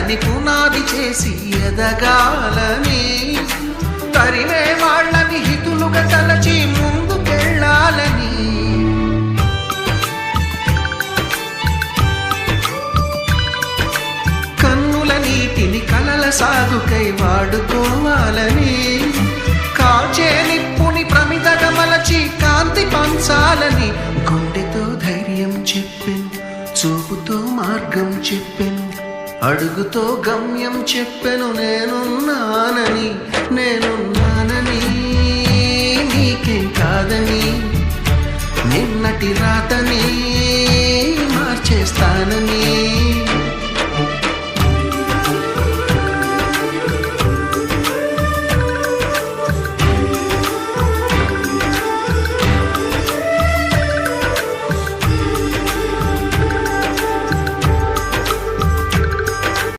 తరగని పునాది చేసి ఎదగాలని, తరిమే వాళ్ళని హితులుగా తలచి ముందుకెళ్ళాలని, కన్నుల నీటిని కలల సాగుకై వాడుకోవాలని, కాచే నిప్పుని ప్రమిదగా మలచి కాంతి పంచాలని, గుండెతో ధైర్యం చెప్పెను, చూపుతో మార్గం చెప్పెను, అడుగుతో గమ్యం చెప్పెను, నేనున్నానని నీకేం కాదని, నిన్నటి రాతని మార్చేస్తానని.